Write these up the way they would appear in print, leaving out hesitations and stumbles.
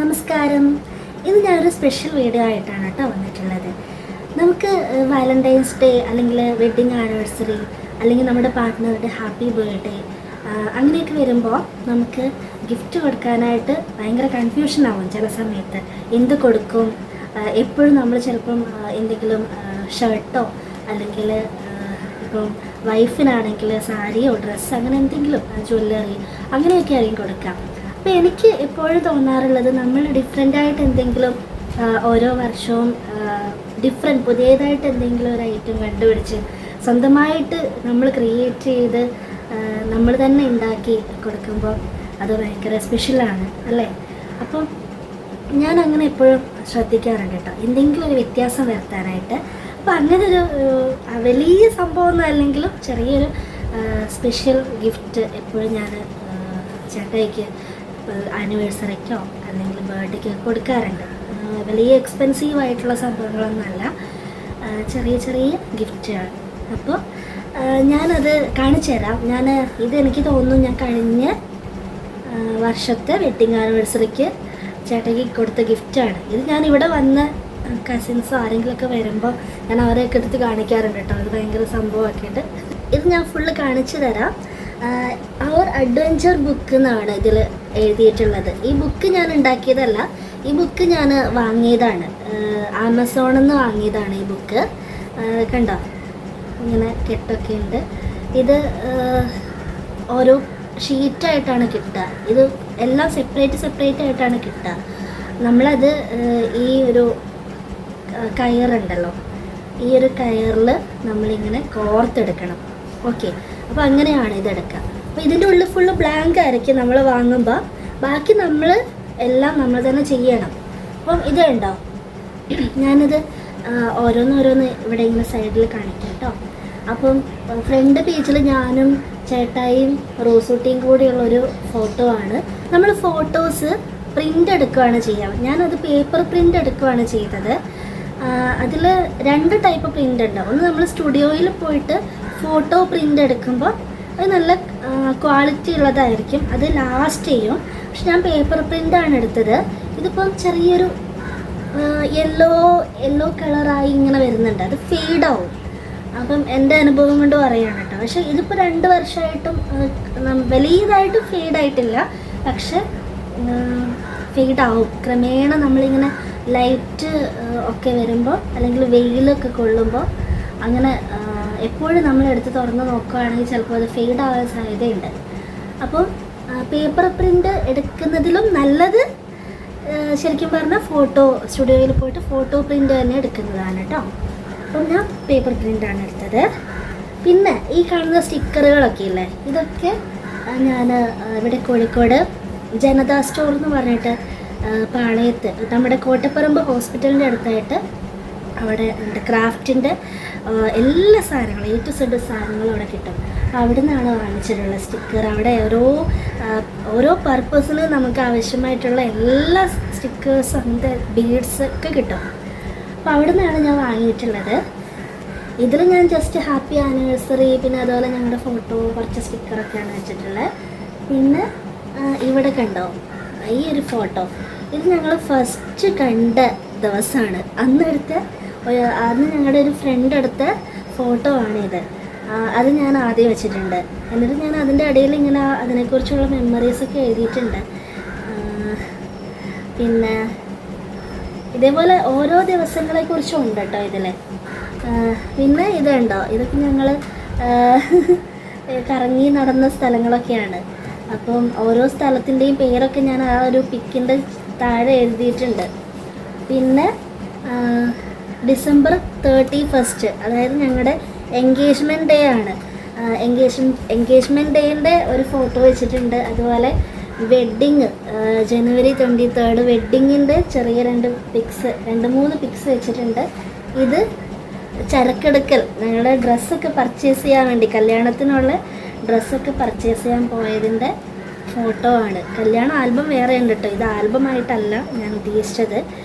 നമസ്കാരം. ഇന്ന് ഞാനൊരു സ്പെഷ്യൽ വീഡിയോ ആയിട്ടാണ് കേട്ടോ വന്നിട്ടുള്ളത്. നമുക്ക് വാലന്റൈൻസ് ഡേ അല്ലെങ്കിൽ വെഡ്ഡിങ് ആനിവേഴ്സറി അല്ലെങ്കിൽ നമ്മുടെ പാർട്ട്ണറുടെ ഹാപ്പി ബർത്ത്ഡേ അങ്ങനെയൊക്കെ വരുമ്പോൾ നമുക്ക് ഗിഫ്റ്റ് കൊടുക്കാനായിട്ട് ഭയങ്കര കൺഫ്യൂഷൻ ആവും ചില സമയത്ത്. എന്ത് കൊടുക്കും? എപ്പോഴും നമ്മൾ ചിലപ്പം എന്തെങ്കിലും ഷർട്ടോ അല്ലെങ്കിൽ ഇപ്പം വൈഫിനാണെങ്കിൽ സാരിയോ ഡ്രസ്സ് അങ്ങനെ എന്തെങ്കിലും ജ്വല്ലറി അങ്ങനെയൊക്കെ ആയിരിക്കും കൊടുക്കാം. അപ്പോൾ എനിക്ക് എപ്പോഴും തോന്നാറുള്ളത് നമ്മൾ ഡിഫറെൻ്റായിട്ട് എന്തെങ്കിലും ഓരോ വർഷവും പുതിയതായിട്ട് എന്തെങ്കിലും ഒരു ഐറ്റം കണ്ടുപിടിച്ച് സ്വന്തമായിട്ട് നമ്മൾ ക്രിയേറ്റ് ചെയ്ത് നമ്മൾ തന്നെ ഉണ്ടാക്കി കൊടുക്കുമ്പോൾ അത് ഭയങ്കര സ്പെഷ്യലാണ് അല്ലേ? അപ്പം ഞാൻ അങ്ങനെ എപ്പോഴും ശ്രദ്ധിക്കാറുണ്ട് കേട്ടോ, എന്തെങ്കിലും ഒരു വ്യത്യാസം വരുത്താനായിട്ട്. അപ്പോൾ അങ്ങനെ ഒരു വലിയ സംഭവമൊന്നും അല്ലെങ്കിലും ചെറിയൊരു സ്പെഷ്യൽ ഗിഫ്റ്റ് എപ്പോഴും ഞാൻ ചേട്ടായിക്ക് ആനിവേഴ്സറിക്കോ അല്ലെങ്കിൽ ബർത്ത്ഡേക്കോ കൊടുക്കാറുണ്ട്. വലിയ എക്സ്പെൻസീവ് ആയിട്ടുള്ള സംഭവങ്ങളൊന്നുമല്ല, ചെറിയ ചെറിയ ഗിഫ്റ്റുകൾ. അപ്പോൾ ഞാനത് കാണിച്ചു തരാം. ഇതെനിക്ക് തോന്നുന്നു ഞാൻ കഴിഞ്ഞ വർഷത്തെ വെഡ്ഡിങ് ആനിവേഴ്സറിക്ക് ചേട്ടയ്ക്ക് കൊടുത്ത ഗിഫ്റ്റാണ് ഇത്. ഞാനിവിടെ വന്ന കസിൻസോ ആരെങ്കിലുമൊക്കെ വരുമ്പോൾ ഞാൻ അവരെയൊക്കെ എടുത്ത് കാണിക്കാറുണ്ട് കേട്ടോ. അത് ഭയങ്കര സംഭവമാക്കിയിട്ട് ഇത് ഞാൻ ഫുള്ള് കാണിച്ചു തരാം. അവർ അഡ്വഞ്ചർ ബുക്ക് എന്നാണ് ഇതിൽ എഴുതിയിട്ടുള്ളത്. ഈ ബുക്ക് ഞാൻ ഉണ്ടാക്കിയതല്ല, ഈ ബുക്ക് ഞാൻ വാങ്ങിയതാണ്, ആമസോണിൽ നിന്ന് വാങ്ങിയതാണ് ഈ ബുക്ക്. കണ്ടോ, ഇങ്ങനെ കെട്ടൊക്കെ ഉണ്ട്. ഇത് ഓരോ ഷീറ്റായിട്ടാണ് കിട്ടുക. ഇത് എല്ലാം സെപ്പറേറ്റ് ആയിട്ടാണ് കിട്ടുക. നമ്മളത് ഈ ഒരു കയറുണ്ടല്ലോ, ഈ ഒരു കയറിൽ നമ്മളിങ്ങനെ കോർത്തെടുക്കണം. ഓക്കെ, അപ്പോൾ അങ്ങനെയാണ് ഇതെടുക്കുക. അപ്പോൾ ഇതിൻ്റെ ഉള്ളിൽ ഫുള്ള് ബ്ലാങ്ക് ആയിരിക്കും നമ്മൾ വാങ്ങുമ്പോൾ. ബാക്കി എല്ലാം നമ്മൾ തന്നെ ചെയ്യണം. അപ്പം ഇത് ഉണ്ടോ, ഞാനിത് ഓരോന്നോരോന്ന് ഇവിടെ ഇങ്ങനെ സൈഡിൽ കാണിക്കാം കേട്ടോ. അപ്പം ഫ്രണ്ട് പേജിൽ ഞാനും ചേട്ടായും റോസൂട്ടിയും കൂടിയുള്ളൊരു ഫോട്ടോ ആണ്. നമ്മൾ ഫോട്ടോസ് പ്രിൻ്റ് എടുക്കുകയാണ് ചെയ്യുക. ഞാനത് പേപ്പർ പ്രിൻ്റ് എടുക്കുകയാണ് ചെയ്തത്. അതിൽ 2 ടൈപ്പ് പ്രിൻ്റ് ഉണ്ട്. ഒന്ന് നമ്മൾ സ്റ്റുഡിയോയിൽ പോയിട്ട് ഫോട്ടോ പ്രിൻ്റ് എടുക്കുമ്പോൾ അത് നല്ല ക്വാളിറ്റി ഉള്ളതായിരിക്കും, അത് ലാസ്റ്റ് ചെയ്യും. പക്ഷെ ഞാൻ പേപ്പർ പ്രിൻ്റാണ് എടുത്തത്. ഇതിപ്പം ചെറിയൊരു യെല്ലോ കളറായി ഇങ്ങനെ വരുന്നുണ്ട്, അത് ഫെയ്ഡാവും. അപ്പം എൻ്റെ അനുഭവം കൊണ്ട് പറയുകയാണ് കേട്ടോ. പക്ഷെ ഇതിപ്പോൾ 2 വർഷമായിട്ടും വലിയതായിട്ട് ഫെയ്ഡായിട്ടില്ല, പക്ഷെ ഫെയ്ഡാവും ക്രമേണ. നമ്മളിങ്ങനെ ലൈറ്റ് ഒക്കെ വരുമ്പോൾ അല്ലെങ്കിൽ വെയിലൊക്കെ കൊള്ളുമ്പോൾ അങ്ങനെ എപ്പോഴും നമ്മൾ എടുത്ത് തുറന്ന് നോക്കുകയാണെങ്കിൽ ചിലപ്പോൾ അത് ഫെയ്ഡ് ആവാൻ സാധ്യതയുണ്ട്. അപ്പോൾ പേപ്പർ പ്രിൻ്റ് എടുക്കുന്നതിലും നല്ലത് ശരിക്കും പറഞ്ഞാൽ സ്റ്റുഡിയോയിൽ പോയിട്ട് ഫോട്ടോ പ്രിൻ്റ് തന്നെ എടുക്കുന്നതാണ് കേട്ടോ. അപ്പം ഞാൻ പേപ്പർ പ്രിൻ്റാണ് എടുത്തത്. പിന്നെ ഈ കാണുന്ന സ്റ്റിക്കറുകളൊക്കെ ഇല്ലേ, ഇതൊക്കെ ഞാൻ ഇവിടെ കോഴിക്കോട് ജനതാ സ്റ്റോർ എന്ന് പറഞ്ഞിട്ട് പാളയത്ത് നമ്മുടെ കോട്ടപ്പറമ്പ് ഹോസ്പിറ്റലിൻ്റെ അടുത്തായിട്ട് അവിടെ ഉണ്ട്. ക്രാഫ്റ്റിൻ്റെ എല്ലാ സാധനങ്ങളും A to Z സാധനങ്ങളും അവിടെ കിട്ടും. അവിടെ നിന്നാണ് വാങ്ങിച്ചിട്ടുള്ള സ്റ്റിക്കർ. അവിടെ ഓരോ പർപ്പസിന് നമുക്ക് ആവശ്യമായിട്ടുള്ള എല്ലാ സ്റ്റിക്കേഴ്സും അങ്ങനത്തെ ബീഡ്സ് ഒക്കെ കിട്ടും. അപ്പോൾ അവിടെ നിന്നാണ് ഞാൻ വാങ്ങിയിട്ടുള്ളത്. ഇതിൽ ഞാൻ ജസ്റ്റ് ഹാപ്പി ആനിവേഴ്സറി, പിന്നെ അതുപോലെ ഞങ്ങളുടെ ഫോട്ടോ, കുറച്ച് സ്റ്റിക്കറൊക്കെയാണ് വെച്ചിട്ടുള്ളത്. പിന്നെ ഇവിടെ കണ്ടോ ഈ ഒരു ഫോട്ടോ, ഇത് ഞങ്ങൾ ഫസ്റ്റ് കണ്ട ദിവസമാണ്. അന്ന് ഞങ്ങളുടെ ഒരു ഫ്രണ്ട് എടുത്ത ഫോട്ടോ ആണിത്. അത് ഞാൻ ആദ്യം വെച്ചിട്ടുണ്ട്. എന്നിട്ട് ഞാൻ അതിൻ്റെ ഇടയിൽ ഇങ്ങനെ അതിനെക്കുറിച്ചുള്ള മെമ്മറീസൊക്കെ എഴുതിയിട്ടുണ്ട്. പിന്നെ ഇതേപോലെ ഓരോ ദിവസങ്ങളെക്കുറിച്ചും ഉണ്ട് കേട്ടോ ഇതിൽ. പിന്നെ ഇതുണ്ടോ, ഇതൊക്കെ ഞങ്ങൾ കറങ്ങി നടന്ന സ്ഥലങ്ങളൊക്കെയാണ്. അപ്പം ഓരോ സ്ഥലത്തിൻ്റെയും പേരൊക്കെ ഞാൻ ആ ഒരു പിക്കിൻ്റെ താഴെ എഴുതിയിട്ടുണ്ട്. പിന്നെ December 31, അതായത് ഞങ്ങളുടെ എൻഗേജ്മെൻറ്റ് ഡേ ആണ്. എൻഗേജ്മെൻറ്റ് ഡേൻ്റെ ഒരു ഫോട്ടോ വെച്ചിട്ടുണ്ട്. അതുപോലെ വെഡ്ഡിങ് January 23 വെഡ്ഡിങ്ങിൻ്റെ ചെറിയ 2-3 പിക്സ് വെച്ചിട്ടുണ്ട്. ഇത് ചരക്കെടുക്കൽ, ഞങ്ങളുടെ ഡ്രസ്സൊക്കെ പർച്ചേസ് ചെയ്യാൻ വേണ്ടി, കല്യാണത്തിനുള്ള ഡ്രസ്സൊക്കെ പർച്ചേസ് ചെയ്യാൻ പോയതിൻ്റെ ഫോട്ടോ ആണ്. കല്യാണ ആൽബം വേറെ ഉണ്ട് കേട്ടോ, ഇത് ആൽബമായിട്ടല്ല ഞാൻ ഉദ്ദേശിച്ചത്.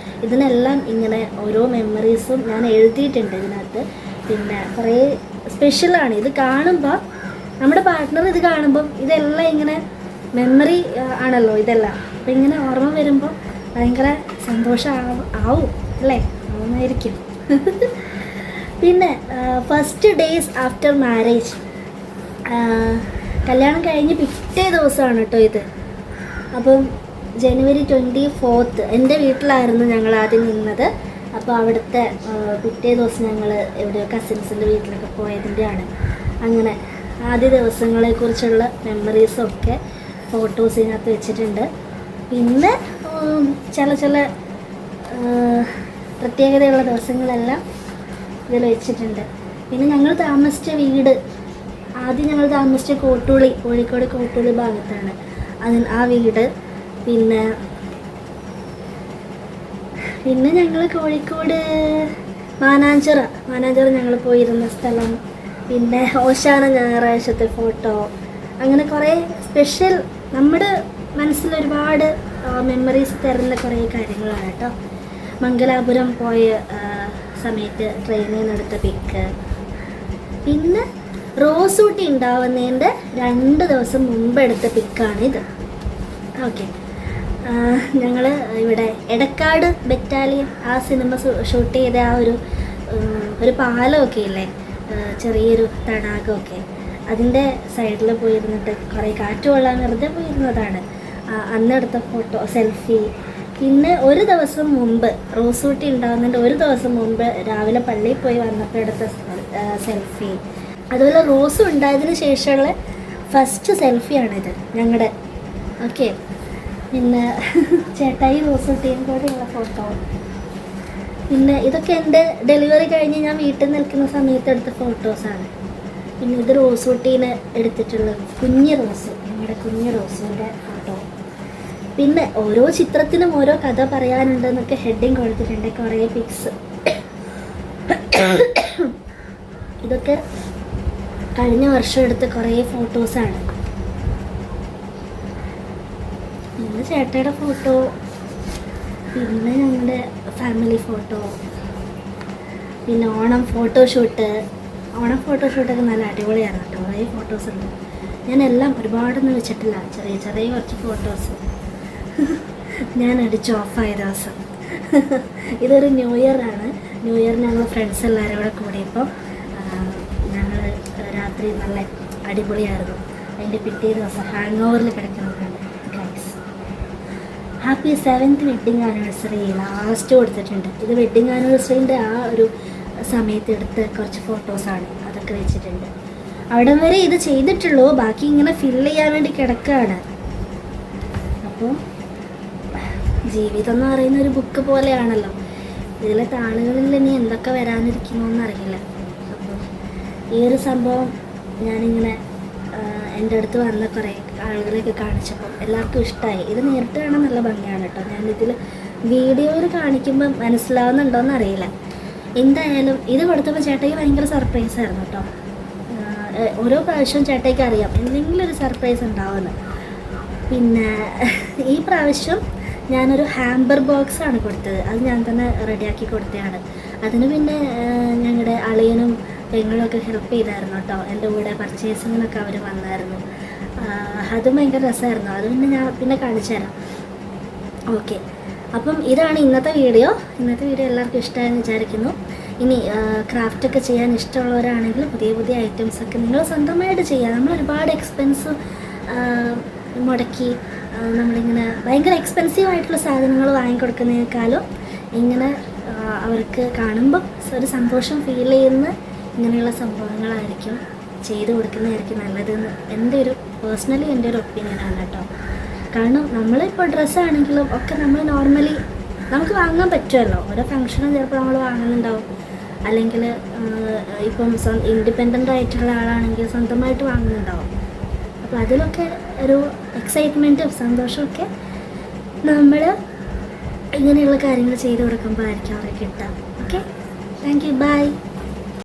ഇതിനെല്ലാം ഇങ്ങനെ ഓരോ മെമ്മറീസും ഞാൻ എഴുതിയിട്ടുണ്ട് ഇതിനകത്ത്. പിന്നെ കുറേ സ്പെഷ്യലാണ് ഇത് കാണുമ്പോൾ. നമ്മുടെ പാർട്ട്ണർ ഇത് കാണുമ്പം ഇതെല്ലാം ഇങ്ങനെ മെമ്മറി ആണല്ലോ ഇതെല്ലാം. അപ്പോൾ ഇങ്ങനെ ഓർമ്മ വരുമ്പോൾ ഭയങ്കര സന്തോഷം ആവും അല്ലേ? ആവുമായിരിക്കും. പിന്നെ ഫസ്റ്റ് ഡേയ്സ് ആഫ്റ്റർ മാരേജ്, കല്യാണം കഴിഞ്ഞ് പിറ്റേ ദിവസമാണ് കേട്ടോ ഇത്. അപ്പം ജനുവരി 24 എൻ്റെ വീട്ടിലായിരുന്നു ഞങ്ങൾ ആദ്യം നിന്നത്. അപ്പോൾ അവിടുത്തെ പിറ്റേ ദിവസം ഞങ്ങൾ എവിടെയോ കസിൻസിൻ്റെ വീട്ടിലൊക്കെ പോയതിൻ്റെയാണ്. അങ്ങനെ ആദ്യ ദിവസങ്ങളെക്കുറിച്ചുള്ള മെമ്മറീസൊക്കെ ഫോട്ടോസിനകത്ത് വെച്ചിട്ടുണ്ട്. പിന്നെ ചില പ്രത്യേകതയുള്ള ദിവസങ്ങളെല്ലാം ഇതിൽ വെച്ചിട്ടുണ്ട്. പിന്നെ ഞങ്ങൾ താമസിച്ച വീട്, ആദ്യം ഞങ്ങൾ താമസിച്ച കോട്ടൂളി, കോഴിക്കോട് കോട്ടൂളി ഭാഗത്താണ് ആ വീട്. പിന്നെ ഞങ്ങൾ കോഴിക്കോട് മാനാഞ്ചിറ ഞങ്ങൾ പോയിരുന്ന സ്ഥലം. പിന്നെ ഓശാന ഞായറാഴ്ചത്തെ ഫോട്ടോ, അങ്ങനെ കുറേ സ്പെഷ്യൽ നമ്മുടെ മനസ്സിൽ ഒരുപാട് മെമ്മറീസ് തരുന്ന കുറേ കാര്യങ്ങളാണ് കേട്ടോ. മംഗലാപുരം പോയ സമയത്ത് ട്രെയിനിൽ നിന്ന് എടുത്ത പിക്ക്. പിന്നെ റോസ് ഊട്ടി ഉണ്ടാവുന്നതിൻ്റെ 2 ദിവസം മുമ്പ് എടുത്ത പിക്കാണിത്. ഓക്കെ, ഞങ്ങൾ ഇവിടെ എടക്കാട് ബറ്റാലിയൻ ആ സിനിമ ഷൂട്ട് ചെയ്ത ആ ഒരു പാലമൊക്കെ ഇല്ലേ, ചെറിയൊരു തടാകമൊക്കെ, അതിൻ്റെ സൈഡിൽ പോയിരുന്നിട്ട് കുറേ കാറ്റ് കൊള്ളാൻ വെറുതെ പോയിരുന്നതാണ്. അന്നെടുത്ത ഫോട്ടോ, സെൽഫി. പിന്നെ ഒരു ദിവസം മുമ്പ്, റോസ് ഊട്ടി ഉണ്ടാകുന്നതിൻ്റെ ഒരു ദിവസം മുമ്പ് രാവിലെ പള്ളിയിൽ പോയി വന്നപ്പോൾ എടുത്ത സെൽഫി. അതുപോലെ റോസ് ഉണ്ടായതിന് ശേഷമുള്ള ഫസ്റ്റ് സെൽഫിയാണിത് ഞങ്ങളുടെ. ഓക്കെ, പിന്നെ ചേട്ടായി റോസ് ഊട്ടിയും കൂടെയുള്ള ഫോട്ടോ. പിന്നെ ഇതൊക്കെ എൻ്റെ ഡെലിവറി കഴിഞ്ഞ് ഞാൻ വീട്ടിൽ നിൽക്കുന്ന സമയത്ത് എടുത്ത ഫോട്ടോസാണ്. പിന്നെ ഇത് റോസ് ഊട്ടീനെ എടുത്തിട്ടുള്ള കുഞ്ഞ് റോസ്, ഞങ്ങളുടെ കുഞ്ഞ് റോസിൻ്റെ ഫോട്ടോ. പിന്നെ ഓരോ ചിത്രത്തിനും ഓരോ കഥ പറയാനുണ്ടെന്നൊക്കെ ഹെഡിങ് കൊടുത്തിട്ടുണ്ട്, കുറേ പിക്സ്. ഇതൊക്കെ കഴിഞ്ഞ വർഷം എടുത്ത കുറേ ഫോട്ടോസാണ്. പിന്നെ ചേട്ടയുടെ ഫോട്ടോ, പിന്നെ ഞങ്ങളുടെ ഫാമിലി ഫോട്ടോ, പിന്നെ ഓണം ഫോട്ടോഷൂട്ടൊക്കെ നല്ല അടിപൊളിയാണ് കേട്ടോ. കുറേ ഫോട്ടോസ് ഉണ്ട്. ഞാനെല്ലാം ഒരുപാടൊന്നും വെച്ചിട്ടില്ല, ചെറിയ കുറച്ച് ഫോട്ടോസ് ഞാൻ അടിച്ച് ഓഫായ ദിവസം. ഇതൊരു ന്യൂ ഇയർ ആണ്. ന്യൂ ഇയർ ഞങ്ങൾ ഫ്രണ്ട്സ് എല്ലാവരും കൂടെ കൂടിയപ്പോൾ ഞങ്ങൾ രാത്രി നല്ല അടിപൊളിയായിരുന്നു. അതിൻ്റെ പിറ്റേ ദിവസം ഹാങ് ഓവറിൽ കിടക്കുന്നതാണ് guys. Happy 7th wedding anniversary last കൊടുത്തിട്ടുണ്ട്. ഇത് വെഡ്ഡിങ് ആനിവേഴ്സറീൻ്റെ ആ ഒരു സമയത്ത് എടുത്ത കുറച്ച് ഫോട്ടോസാണ്, അതൊക്കെ വെച്ചിട്ടുണ്ട്. അവിടം വരെ ഇത് ചെയ്തിട്ടുള്ളൂ, ബാക്കി ഇങ്ങനെ ഫില്ല് ചെയ്യാൻ വേണ്ടി കിടക്കുകയാണ്. അപ്പോൾ ജീവിതം എന്ന് പറയുന്ന ഒരു ബുക്ക് പോലെയാണല്ലോ, ഇതിലെ താളുകളിൽ ഇനി എന്തൊക്കെ വരാനിരിക്കണമെന്ന് അറിയില്ല. അപ്പോൾ ഈ ഒരു സംഭവം ഞാനിങ്ങനെ എൻ്റെ അടുത്ത് വന്ന കുറേ ആളുകളെയൊക്കെ കാണിച്ചപ്പോൾ എല്ലാവർക്കും ഇഷ്ടമായി. ഇത് നേരിട്ട് കാണാൻ നല്ല ഭംഗിയാണ് കേട്ടോ. ഞാനിതിൽ വീഡിയോയിൽ കാണിക്കുമ്പോൾ മനസ്സിലാവുന്നുണ്ടോയെന്ന് അറിയില്ല. എന്തായാലും ഇത് കൊടുത്തപ്പോൾ ചേട്ടയ്ക്ക് ഭയങ്കര സർപ്രൈസായിരുന്നു കേട്ടോ. ഓരോ പ്രാവശ്യവും ചേട്ടയ്ക്ക് അറിയാം എന്തെങ്കിലും ഒരു സർപ്രൈസ് ഉണ്ടാവുമെന്ന്. പിന്നെ ഈ പ്രാവശ്യം ഞാനൊരു ഹാമ്പർ ബോക്സാണ് കൊടുത്തത്. അത് ഞാൻ തന്നെ റെഡിയാക്കി കൊടുത്തതാണ്. അതിന് പിന്നെ ഞങ്ങളുടെ അളിയനും പെങ്ങളൊക്കെ ഹെൽപ്പ് ചെയ്തായിരുന്നു കേട്ടോ. എൻ്റെ കൂടെ പർച്ചേസിങ്ങിനൊക്കെ അവർ വന്നായിരുന്നു. അതും ഭയങ്കര രസമായിരുന്നു. അത് പിന്നെ ഞാൻ പിന്നെ കാണിച്ചു തരാം. ഓക്കെ, അപ്പം ഇതാണ് ഇന്നത്തെ വീഡിയോ. എല്ലാവർക്കും ഇഷ്ടമായെന്ന് വിചാരിക്കുന്നു. ഇനി ക്രാഫ്റ്റൊക്കെ ചെയ്യാൻ ഇഷ്ടമുള്ളവരാണെങ്കിൽ പുതിയ ഐറ്റംസൊക്കെ നിങ്ങൾ സ്വന്തമായിട്ട് ചെയ്യുക. നമ്മൾ ഒരുപാട് എക്സ്പെൻസ് മുടക്കി നമ്മളിങ്ങനെ ഭയങ്കര എക്സ്പെൻസീവായിട്ടുള്ള സാധനങ്ങൾ വാങ്ങിക്കൊടുക്കുന്നതിനേക്കാളും ഇങ്ങനെ അവർക്ക് കാണുമ്പോൾ ഒരു സന്തോഷം ഫീൽ ചെയ്യുന്ന ഇങ്ങനെയുള്ള സംഭവങ്ങളായിരിക്കും ചെയ്തു കൊടുക്കുന്നതായിരിക്കും നല്ലതെന്ന് എൻ്റെ ഒരു ഒപ്പീനിയനാണ് കേട്ടോ. കാരണം നമ്മളിപ്പോൾ ഡ്രസ്സാണെങ്കിലും ഒക്കെ നമ്മൾ നോർമലി നമുക്ക് വാങ്ങാൻ പറ്റുമല്ലോ. ഓരോ ഫംഗ്ഷനും ചിലപ്പോൾ നമ്മൾ വാങ്ങുന്നുണ്ടാവും, അല്ലെങ്കിൽ ഇപ്പം ഇൻഡിപെൻഡൻ്റ് ആയിട്ടുള്ള ആളാണെങ്കിൽ സ്വന്തമായിട്ട് വാങ്ങുന്നുണ്ടാവും. അപ്പോൾ അതിലൊക്കെ ഒരു എക്സൈറ്റ്മെൻറ്റും സന്തോഷമൊക്കെ നമ്മൾ ഇങ്ങനെയുള്ള കാര്യങ്ങൾ ചെയ്തു കൊടുക്കുമ്പോൾ ആയിരിക്കും അവർക്ക് കിട്ടുക. Okay, thank you, by.